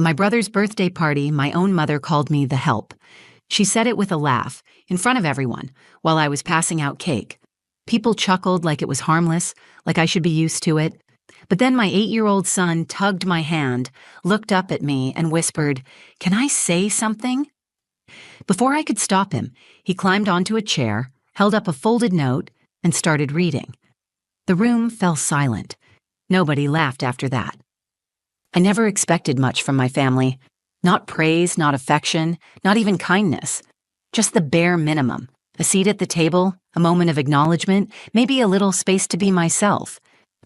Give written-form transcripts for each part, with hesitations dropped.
At my brother's birthday party, my own mother called me the help. She said it with a laugh, in front of everyone, while I was passing out cake. People chuckled like it was harmless, like I should be used to it. But then my 8-year-old son tugged my hand, looked up at me, and whispered, "Can I say something?" Before I could stop him, he climbed onto a chair, held up a folded note, and started reading. The room fell silent. Nobody laughed after that. I never expected much from my family. Not praise, not affection, not even kindness. Just the bare minimum. A seat at the table, a moment of acknowledgement, maybe a little space to be myself.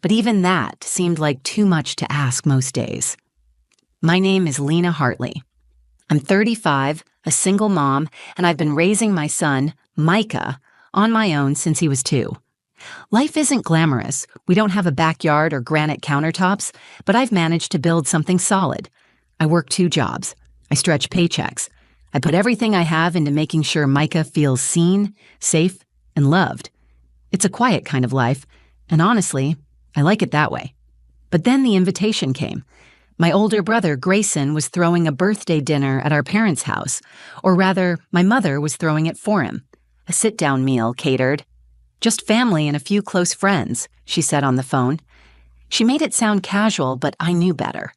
But even that seemed like too much to ask most days. My name is Lena Hartley. I'm 35, a single mom, and I've been raising my son, Micah, on my own since he was 2. Life isn't glamorous. We don't have a backyard or granite countertops, but I've managed to build something solid. I work 2 jobs. I stretch paychecks. I put everything I have into making sure Micah feels seen, safe, and loved. It's a quiet kind of life, and honestly, I like it that way. But then the invitation came. My older brother, Grayson, was throwing a birthday dinner at our parents' house, or rather, my mother was throwing it for him. A sit-down meal catered. "Just family and a few close friends," she said on the phone. She made it sound casual, but I knew better.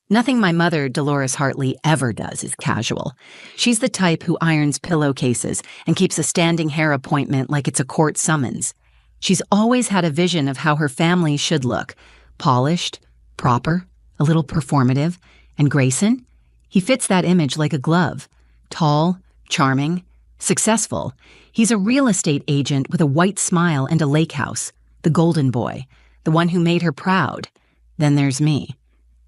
Nothing my mother, Dolores Hartley, ever does is casual. She's the type who irons pillowcases and keeps a standing hair appointment like it's a court summons. She's always had a vision of how her family should look. Polished, proper, a little performative. And Grayson? He fits that image like a glove. Tall, charming, successful. He's a real estate agent with a white smile and a lake house. The golden boy. The one who made her proud. Then there's me.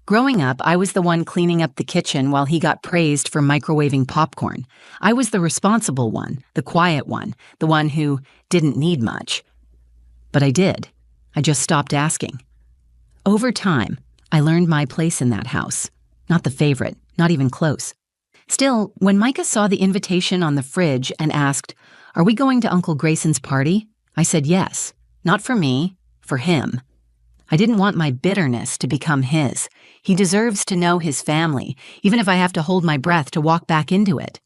Growing up, I was the one cleaning up the kitchen while he got praised for microwaving popcorn. I was the responsible one, the quiet one, the one who didn't need much. But I did. I just stopped asking. Over time, I learned my place in that house. Not the favorite, not even close. Still, when Micah saw the invitation on the fridge and asked, "Are we going to Uncle Grayson's party?" I said yes. Not for me, for him. I didn't want my bitterness to become his. He deserves to know his family, even if I have to hold my breath to walk back into it.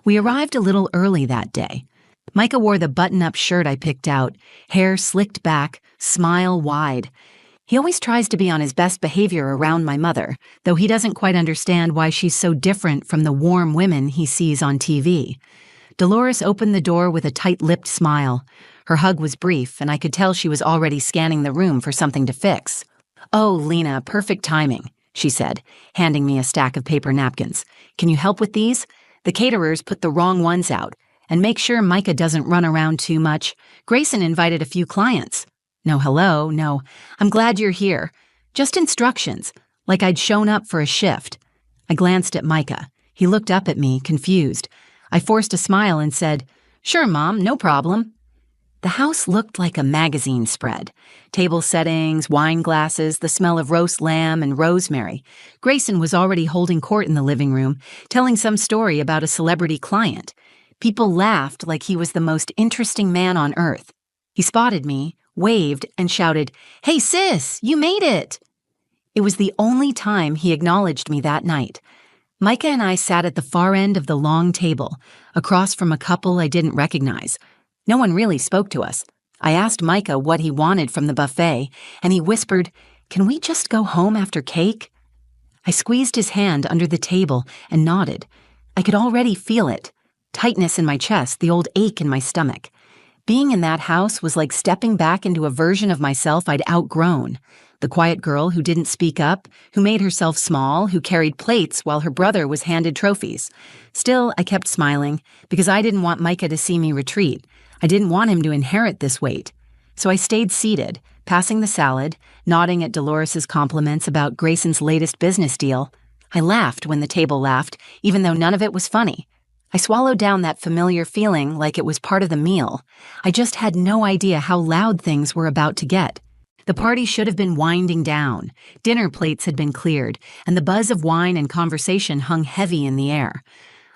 We arrived a little early that day. Micah wore the button-up shirt I picked out, hair slicked back, smile wide. He always tries to be on his best behavior around my mother, though he doesn't quite understand why she's so different from the warm women he sees on TV. Dolores opened the door with a tight-lipped smile. Her hug was brief, and I could tell she was already scanning the room for something to fix. "Oh, Lena, perfect timing," she said, handing me a stack of paper napkins. "Can you help with these? The caterers put the wrong ones out. And make sure Micah doesn't run around too much. Grayson invited a few clients." "No hello, no. I'm glad you're here. Just instructions, like I'd shown up for a shift." I glanced at Micah. He looked up at me, confused. I forced a smile and said, "Sure, Mom, no problem." The house looked like a magazine spread. Table settings, wine glasses, the smell of roast lamb and rosemary. Grayson was already holding court in the living room, telling some story about a celebrity client. People laughed like he was the most interesting man on earth. He spotted me, waved, and shouted, "Hey sis, you made it!" It was the only time he acknowledged me that night. Micah and I sat at the far end of the long table, across from a couple I didn't recognize. No one really spoke to us. I asked Micah what he wanted from the buffet, and he whispered, "Can we just go home after cake?" I squeezed his hand under the table and nodded. I could already feel it. Tightness in my chest, the old ache in my stomach. Being in that house was like stepping back into a version of myself I'd outgrown. The quiet girl who didn't speak up, who made herself small, who carried plates while her brother was handed trophies. Still, I kept smiling, because I didn't want Micah to see me retreat. I didn't want him to inherit this weight. So I stayed seated, passing the salad, nodding at Dolores's compliments about Grayson's latest business deal. I laughed when the table laughed, even though none of it was funny. I swallowed down that familiar feeling like it was part of the meal. I just had no idea how loud things were about to get. The party should have been winding down. Dinner plates had been cleared, and the buzz of wine and conversation hung heavy in the air.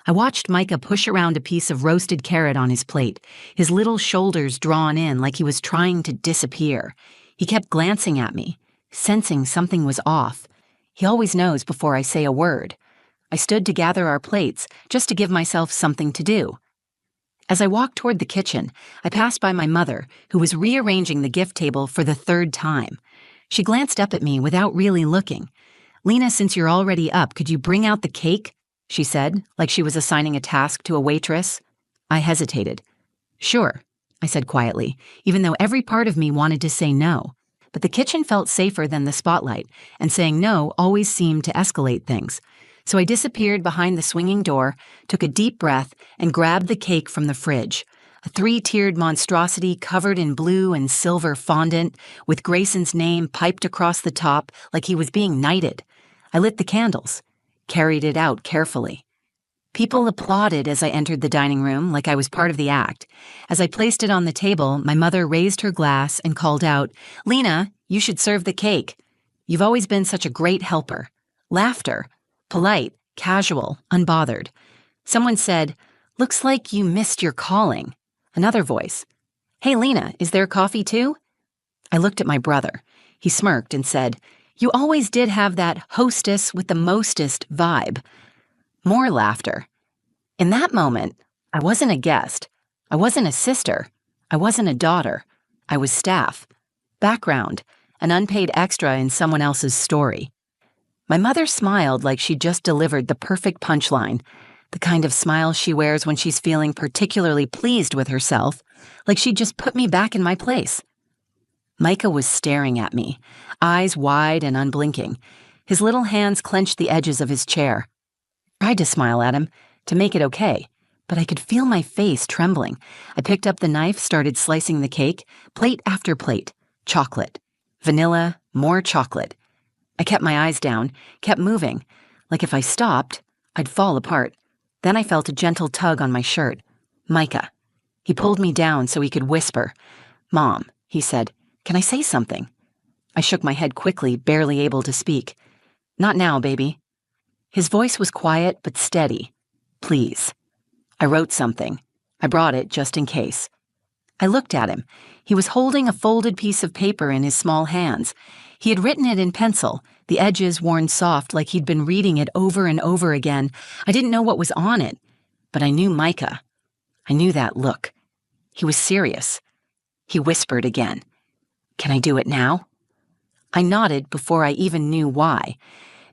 I watched Micah push around a piece of roasted carrot on his plate, his little shoulders drawn in like he was trying to disappear. He kept glancing at me, sensing something was off. He always knows before I say a word. I stood to gather our plates, just to give myself something to do. As I walked toward the kitchen, I passed by my mother, who was rearranging the gift table for the third time. She glanced up at me without really looking. "Lena, since you're already up, could you bring out the cake?" she said, like she was assigning a task to a waitress. I hesitated. "Sure," I said quietly, even though every part of me wanted to say no. But the kitchen felt safer than the spotlight, and saying no always seemed to escalate things. So I disappeared behind the swinging door, took a deep breath, and grabbed the cake from the fridge. A 3-tiered monstrosity covered in blue and silver fondant, with Grayson's name piped across the top like he was being knighted. I lit the candles, carried it out carefully. People applauded as I entered the dining room like I was part of the act. As I placed it on the table, my mother raised her glass and called out, "Lena, you should serve the cake. You've always been such a great helper." Laughter. Polite, casual, unbothered. Someone said, "Looks like you missed your calling." Another voice, "Hey Lena, is there coffee too?" I looked at my brother. He smirked and said, "You always did have that hostess with the mostest vibe." More laughter. In that moment, I wasn't a guest. I wasn't a sister. I wasn't a daughter. I was staff. Background, an unpaid extra in someone else's story. My mother smiled like she'd just delivered the perfect punchline, the kind of smile she wears when she's feeling particularly pleased with herself, like she'd just put me back in my place. Micah was staring at me, eyes wide and unblinking. His little hands clenched the edges of his chair. I tried to smile at him, to make it okay, but I could feel my face trembling. I picked up the knife, started slicing the cake, plate after plate. Chocolate. Vanilla, more chocolate. I kept my eyes down, kept moving, like if I stopped, I'd fall apart. Then I felt a gentle tug on my shirt. Micah. He pulled me down so he could whisper. "Mom," he said, "can I say something?" I shook my head quickly, barely able to speak. "Not now, baby." His voice was quiet but steady. "Please." I wrote something. I brought it just in case. I looked at him. He was holding a folded piece of paper in his small hands. He had written it in pencil, the edges worn soft like he'd been reading it over and over again. I didn't know what was on it, but I knew Micah. I knew that look. He was serious. He whispered again, "Can I do it now?" I nodded before I even knew why.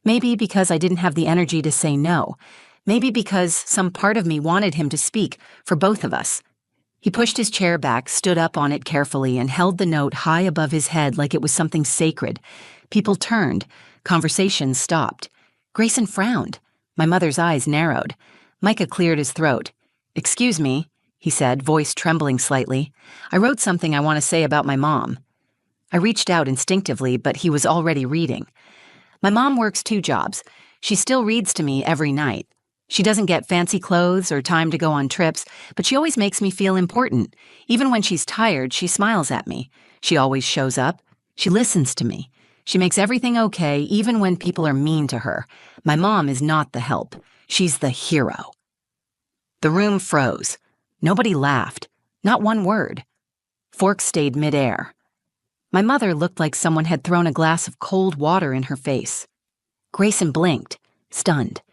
Maybe because I didn't have the energy to say no. Maybe because some part of me wanted him to speak for both of us. He pushed his chair back, stood up on it carefully, and held the note high above his head like it was something sacred. People turned. Conversations stopped. Grayson frowned. My mother's eyes narrowed. Micah cleared his throat. "Excuse me," he said, voice trembling slightly. "I wrote something I want to say about my mom." I reached out instinctively, but he was already reading. "My mom works 2 jobs. She still reads to me every night. She doesn't get fancy clothes or time to go on trips, but she always makes me feel important. Even when she's tired, she smiles at me. She always shows up. She listens to me. She makes everything okay, even when people are mean to her. My mom is not the help. She's the hero." The room froze. Nobody laughed. Not one word. Forks stayed midair. My mother looked like someone had thrown a glass of cold water in her face. Grayson blinked, stunned.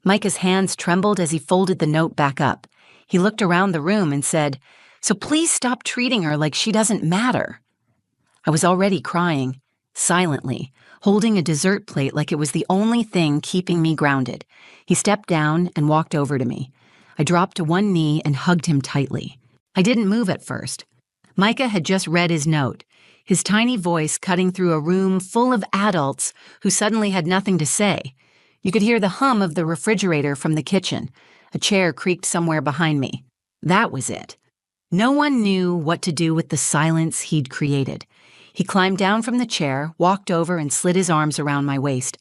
Micah's hands trembled as he folded the note back up. He looked around the room and said, "So please stop treating her like she doesn't matter." I was already crying, silently, holding a dessert plate like it was the only thing keeping me grounded. He stepped down and walked over to me. I dropped to one knee and hugged him tightly. I didn't move at first. Micah had just read his note, his tiny voice cutting through a room full of adults who suddenly had nothing to say. You could hear the hum of the refrigerator from the kitchen. A chair creaked somewhere behind me. That was it. No one knew what to do with the silence he'd created. He climbed down from the chair, walked over, and slid his arms around my waist.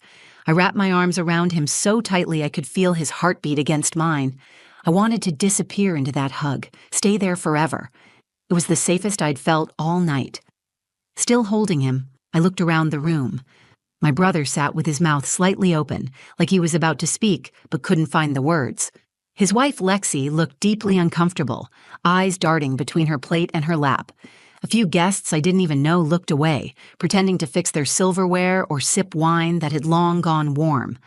I wrapped my arms around him so tightly I could feel his heartbeat against mine. I wanted to disappear into that hug, stay there forever. It was the safest I'd felt all night. Still holding him, I looked around the room. My brother sat with his mouth slightly open, like he was about to speak, but couldn't find the words. His wife, Lexi, looked deeply uncomfortable, eyes darting between her plate and her lap. A few guests I didn't even know looked away, pretending to fix their silverware or sip wine that had long gone warm.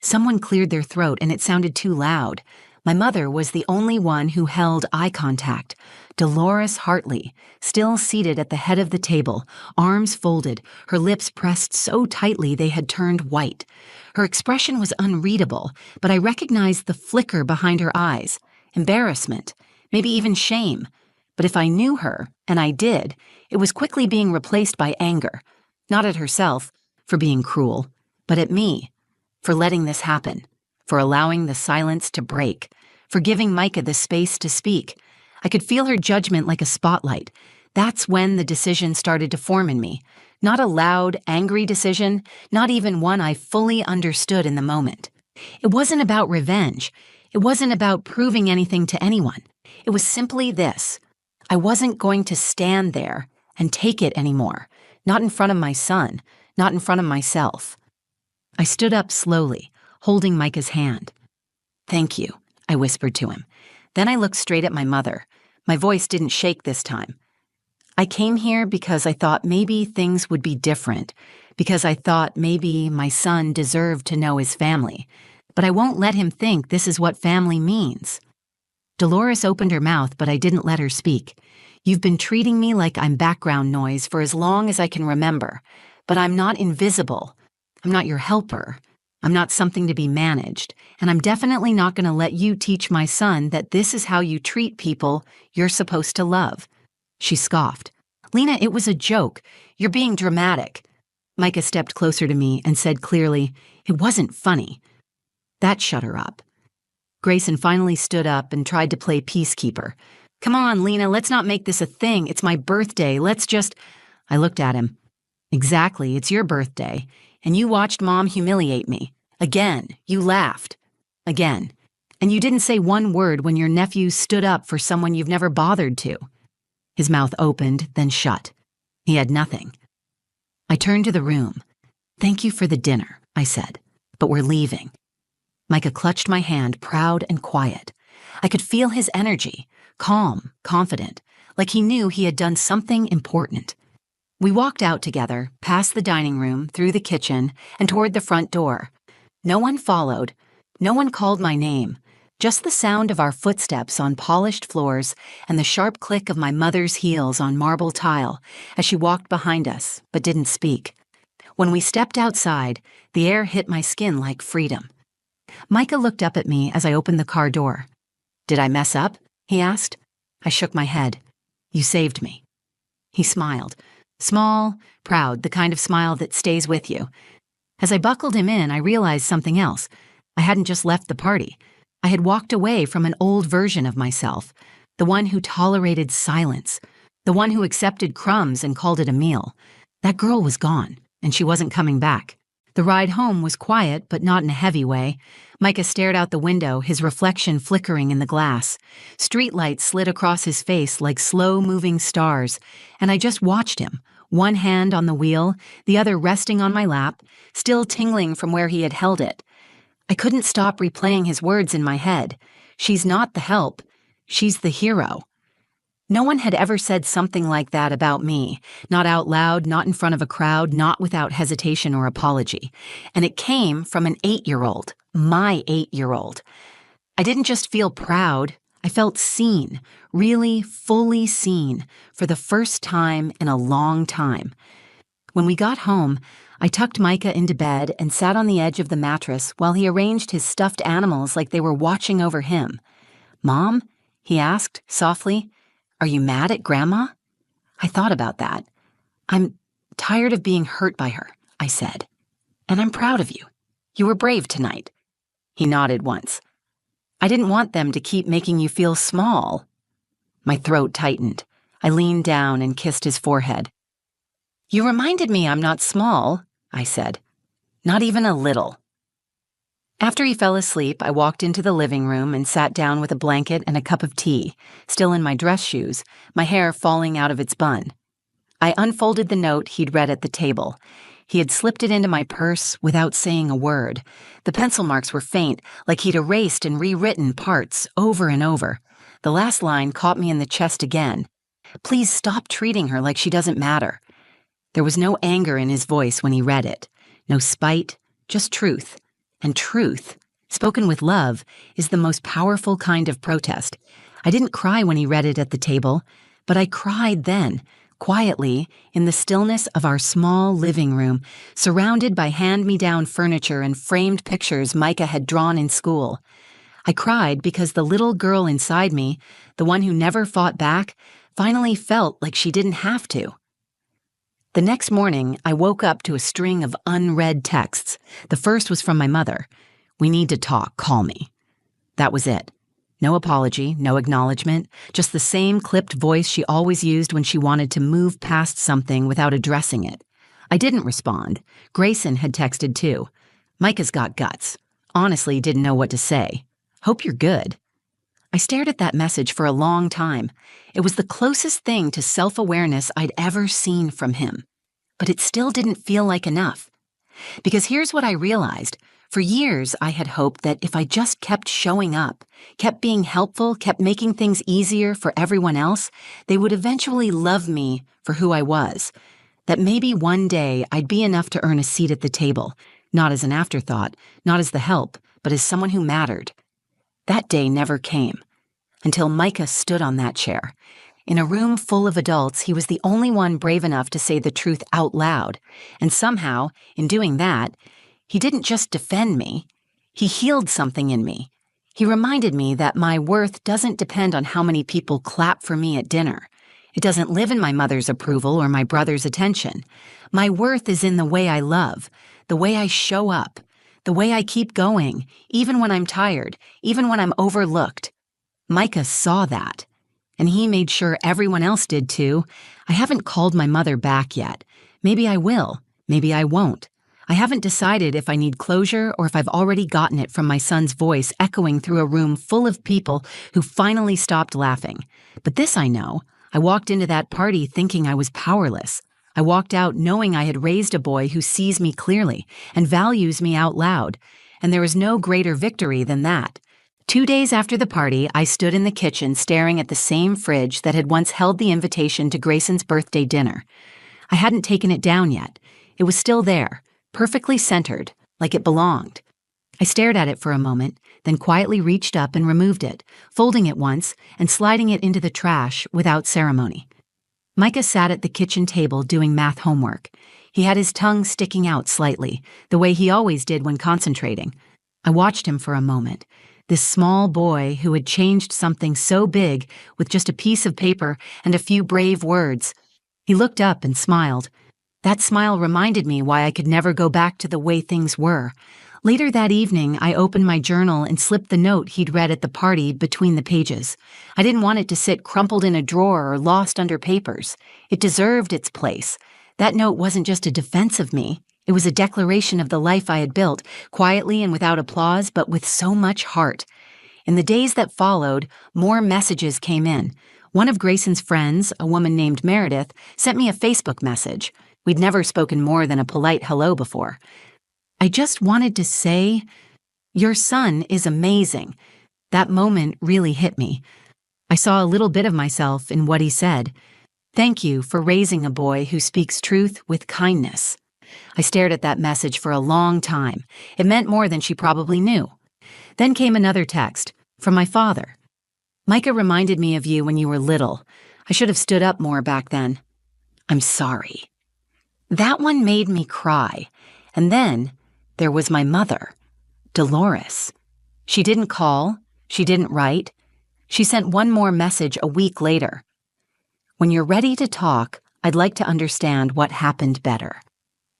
Someone cleared their throat and it sounded too loud. My mother was the only one who held eye contact. Dolores Hartley, still seated at the head of the table, arms folded, her lips pressed so tightly they had turned white. Her expression was unreadable, but I recognized the flicker behind her eyes. Embarrassment, maybe even shame. But if I knew her, and I did, it was quickly being replaced by anger. Not at herself, for being cruel, but at me, for letting this happen, for allowing the silence to break, for giving Micah the space to speak. I could feel her judgment like a spotlight. That's when the decision started to form in me. Not a loud, angry decision, not even one I fully understood in the moment. It wasn't about revenge. It wasn't about proving anything to anyone. It was simply this. I wasn't going to stand there and take it anymore. Not in front of my son, not in front of myself. I stood up slowly, holding Micah's hand. "Thank you," I whispered to him. Then I looked straight at my mother. My voice didn't shake this time. "I came here because I thought maybe things would be different, because I thought maybe my son deserved to know his family. But I won't let him think this is what family means." Dolores opened her mouth, but I didn't let her speak. "You've been treating me like I'm background noise for as long as I can remember, but I'm not invisible. I'm not your helper. I'm not something to be managed, and I'm definitely not going to let you teach my son that this is how you treat people you're supposed to love." She scoffed. "Lena, it was a joke. You're being dramatic." Micah stepped closer to me and said clearly, "It wasn't funny." That shut her up. Grayson finally stood up and tried to play peacekeeper. "Come on, Lena, let's not make this a thing. It's my birthday. Let's just—" I looked at him. "Exactly, it's your birthday. And you watched Mom humiliate me. Again, you laughed. Again. And you didn't say one word when your nephew stood up for someone you've never bothered to." His mouth opened, then shut. He had nothing. I turned to the room. "Thank you for the dinner," I said, "but we're leaving." Micah clutched my hand, proud and quiet. I could feel his energy, calm, confident, like he knew he had done something important. We walked out together, past the dining room, through the kitchen, and toward the front door. No one followed. No one called my name. Just the sound of our footsteps on polished floors and the sharp click of my mother's heels on marble tile as she walked behind us, but didn't speak. When we stepped outside, the air hit my skin like freedom. Micah looked up at me as I opened the car door. "Did I mess up?" he asked. I shook my head. "You saved me." He smiled. Small, proud, the kind of smile that stays with you. As I buckled him in, I realized something else. I hadn't just left the party. I had walked away from an old version of myself, the one who tolerated silence, the one who accepted crumbs and called it a meal. That girl was gone, and she wasn't coming back. The ride home was quiet, but not in a heavy way. Micah stared out the window, his reflection flickering in the glass. Streetlights slid across his face like slow-moving stars, and I just watched him, one hand on the wheel, the other resting on my lap, still tingling from where he had held it. I couldn't stop replaying his words in my head. "She's not the help. She's the hero." No one had ever said something like that about me, not out loud, not in front of a crowd, not without hesitation or apology. And it came from an 8-year-old, my 8-year-old. I didn't just feel proud, I felt seen, really fully seen, for the first time in a long time. When we got home, I tucked Micah into bed and sat on the edge of the mattress while he arranged his stuffed animals like they were watching over him. "Mom?" he asked, softly. "Are you mad at Grandma?" I thought about that. "I'm tired of being hurt by her," I said. "And I'm proud of you. You were brave tonight." He nodded once. "I didn't want them to keep making you feel small." My throat tightened. I leaned down and kissed his forehead. "You reminded me I'm not small," I said. "Not even a little." After he fell asleep, I walked into the living room and sat down with a blanket and a cup of tea, still in my dress shoes, my hair falling out of its bun. I unfolded the note he'd read at the table. He had slipped it into my purse without saying a word. The pencil marks were faint, like he'd erased and rewritten parts over and over. The last line caught me in the chest again. "Please stop treating her like she doesn't matter." There was no anger in his voice when he read it. No spite, just truth. And truth, spoken with love, is the most powerful kind of protest. I didn't cry when he read it at the table, but I cried then, quietly, in the stillness of our small living room, surrounded by hand-me-down furniture and framed pictures Micah had drawn in school. I cried because the little girl inside me, the one who never fought back, finally felt like she didn't have to. The next morning, I woke up to a string of unread texts. The first was from my mother. "We need to talk, call me." That was it. No apology, no acknowledgement, just the same clipped voice she always used when she wanted to move past something without addressing it. I didn't respond. Grayson had texted too. "Micah's got guts. Honestly, didn't know what to say. Hope you're good." I stared at that message for a long time. It was the closest thing to self-awareness I'd ever seen from him. But it still didn't feel like enough. Because here's what I realized. For years, I had hoped that if I just kept showing up, kept being helpful, kept making things easier for everyone else, they would eventually love me for who I was. That maybe one day I'd be enough to earn a seat at the table, not as an afterthought, not as the help, but as someone who mattered. That day never came, until Micah stood on that chair. In a room full of adults, he was the only one brave enough to say the truth out loud, and somehow, in doing that, he didn't just defend me, he healed something in me. He reminded me that my worth doesn't depend on how many people clap for me at dinner. It doesn't live in my mother's approval or my brother's attention. My worth is in the way I love, the way I show up, the way I keep going, even when I'm tired, even when I'm overlooked. Micah saw that, and he made sure everyone else did too. I haven't called my mother back yet. Maybe I will, maybe I won't. I haven't decided if I need closure or if I've already gotten it from my son's voice echoing through a room full of people who finally stopped laughing. But this I know. I walked into that party thinking I was powerless. I walked out knowing I had raised a boy who sees me clearly and values me out loud. And there is no greater victory than that. 2 days after the party, I stood in the kitchen staring at the same fridge that had once held the invitation to Grayson's birthday dinner. I hadn't taken it down yet. It was still there, perfectly centered, like it belonged. I stared at it for a moment, then quietly reached up and removed it, folding it once and sliding it into the trash without ceremony. Micah sat at the kitchen table doing math homework. He had his tongue sticking out slightly, the way he always did when concentrating. I watched him for a moment. This small boy who had changed something so big with just a piece of paper and a few brave words. He looked up and smiled. That smile reminded me why I could never go back to the way things were. Later that evening, I opened my journal and slipped the note he'd read at the party between the pages. I didn't want it to sit crumpled in a drawer or lost under papers. It deserved its place. That note wasn't just a defense of me. It was a declaration of the life I had built, quietly and without applause, but with so much heart. In the days that followed, more messages came in. One of Grayson's friends, a woman named Meredith, sent me a Facebook message. We'd never spoken more than a polite hello before. I just wanted to say, "Your son is amazing." That moment really hit me. I saw a little bit of myself in what he said. "Thank you for raising a boy who speaks truth with kindness." I stared at that message for a long time. It meant more than she probably knew. Then came another text, from my father. "Micah reminded me of you when you were little. I should have stood up more back then. I'm sorry." That one made me cry. And then there was my mother, Dolores. She didn't call. She didn't write. She sent one more message a week later. "When you're ready to talk, I'd like to understand what happened better.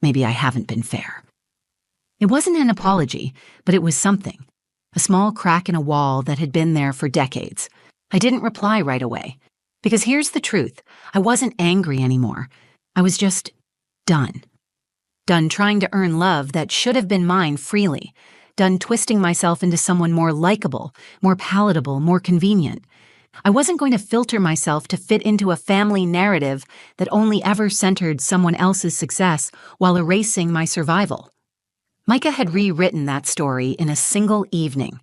Maybe I haven't been fair." It wasn't an apology, but it was something. A small crack in a wall that had been there for decades. I didn't reply right away. Because here's the truth. I wasn't angry anymore. I was just done. Done trying to earn love that should have been mine freely. Done twisting myself into someone more likable, more palatable, more convenient. I wasn't going to filter myself to fit into a family narrative that only ever centered someone else's success while erasing my survival. Micah had rewritten that story in a single evening,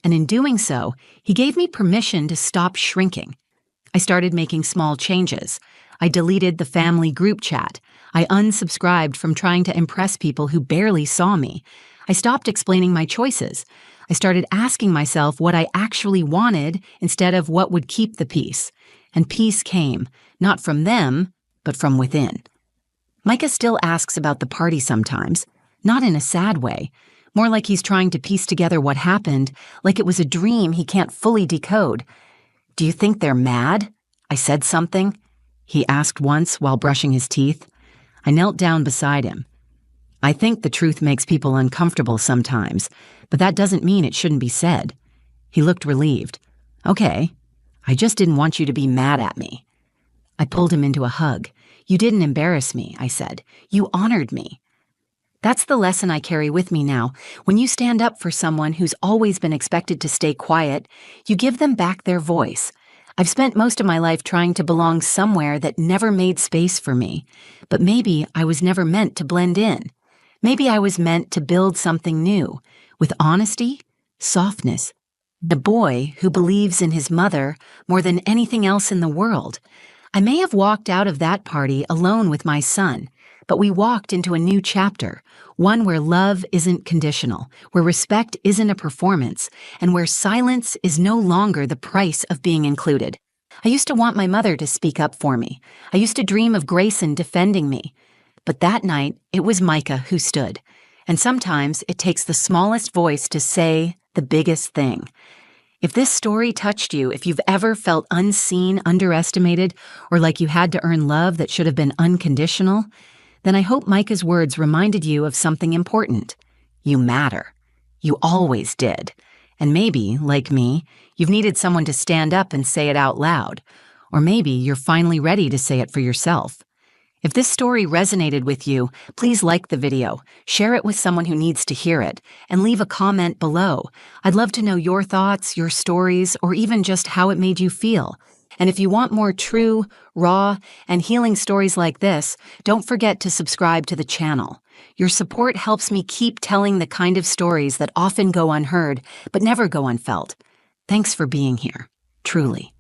and in doing so, he gave me permission to stop shrinking. I started making small changes. I deleted the family group chat. I unsubscribed from trying to impress people who barely saw me. I stopped explaining my choices. I started asking myself what I actually wanted instead of what would keep the peace. And peace came, not from them, but from within. Micah still asks about the party sometimes, not in a sad way, more like he's trying to piece together what happened, like it was a dream he can't fully decode. "Do you think they're mad? I said something?" he asked once while brushing his teeth. I knelt down beside him. "I think the truth makes people uncomfortable sometimes, but that doesn't mean it shouldn't be said." He looked relieved. "Okay, I just didn't want you to be mad at me." I pulled him into a hug. "You didn't embarrass me," I said. "You honored me." That's the lesson I carry with me now. When you stand up for someone who's always been expected to stay quiet, you give them back their voice. I've spent most of my life trying to belong somewhere that never made space for me, but maybe I was never meant to blend in. Maybe I was meant to build something new, with honesty, softness. A boy who believes in his mother more than anything else in the world. I may have walked out of that party alone with my son, but we walked into a new chapter, one where love isn't conditional, where respect isn't a performance, and where silence is no longer the price of being included. I used to want my mother to speak up for me. I used to dream of Grayson defending me. But that night, it was Micah who stood. And sometimes it takes the smallest voice to say the biggest thing. If this story touched you, if you've ever felt unseen, underestimated, or like you had to earn love that should have been unconditional, then I hope Micah's words reminded you of something important. You matter. You always did. And maybe, like me, you've needed someone to stand up and say it out loud. Or maybe you're finally ready to say it for yourself. If this story resonated with you, please like the video, share it with someone who needs to hear it, and leave a comment below. I'd love to know your thoughts, your stories, or even just how it made you feel. And if you want more true, raw, and healing stories like this, don't forget to subscribe to the channel. Your support helps me keep telling the kind of stories that often go unheard, but never go unfelt. Thanks for being here, truly.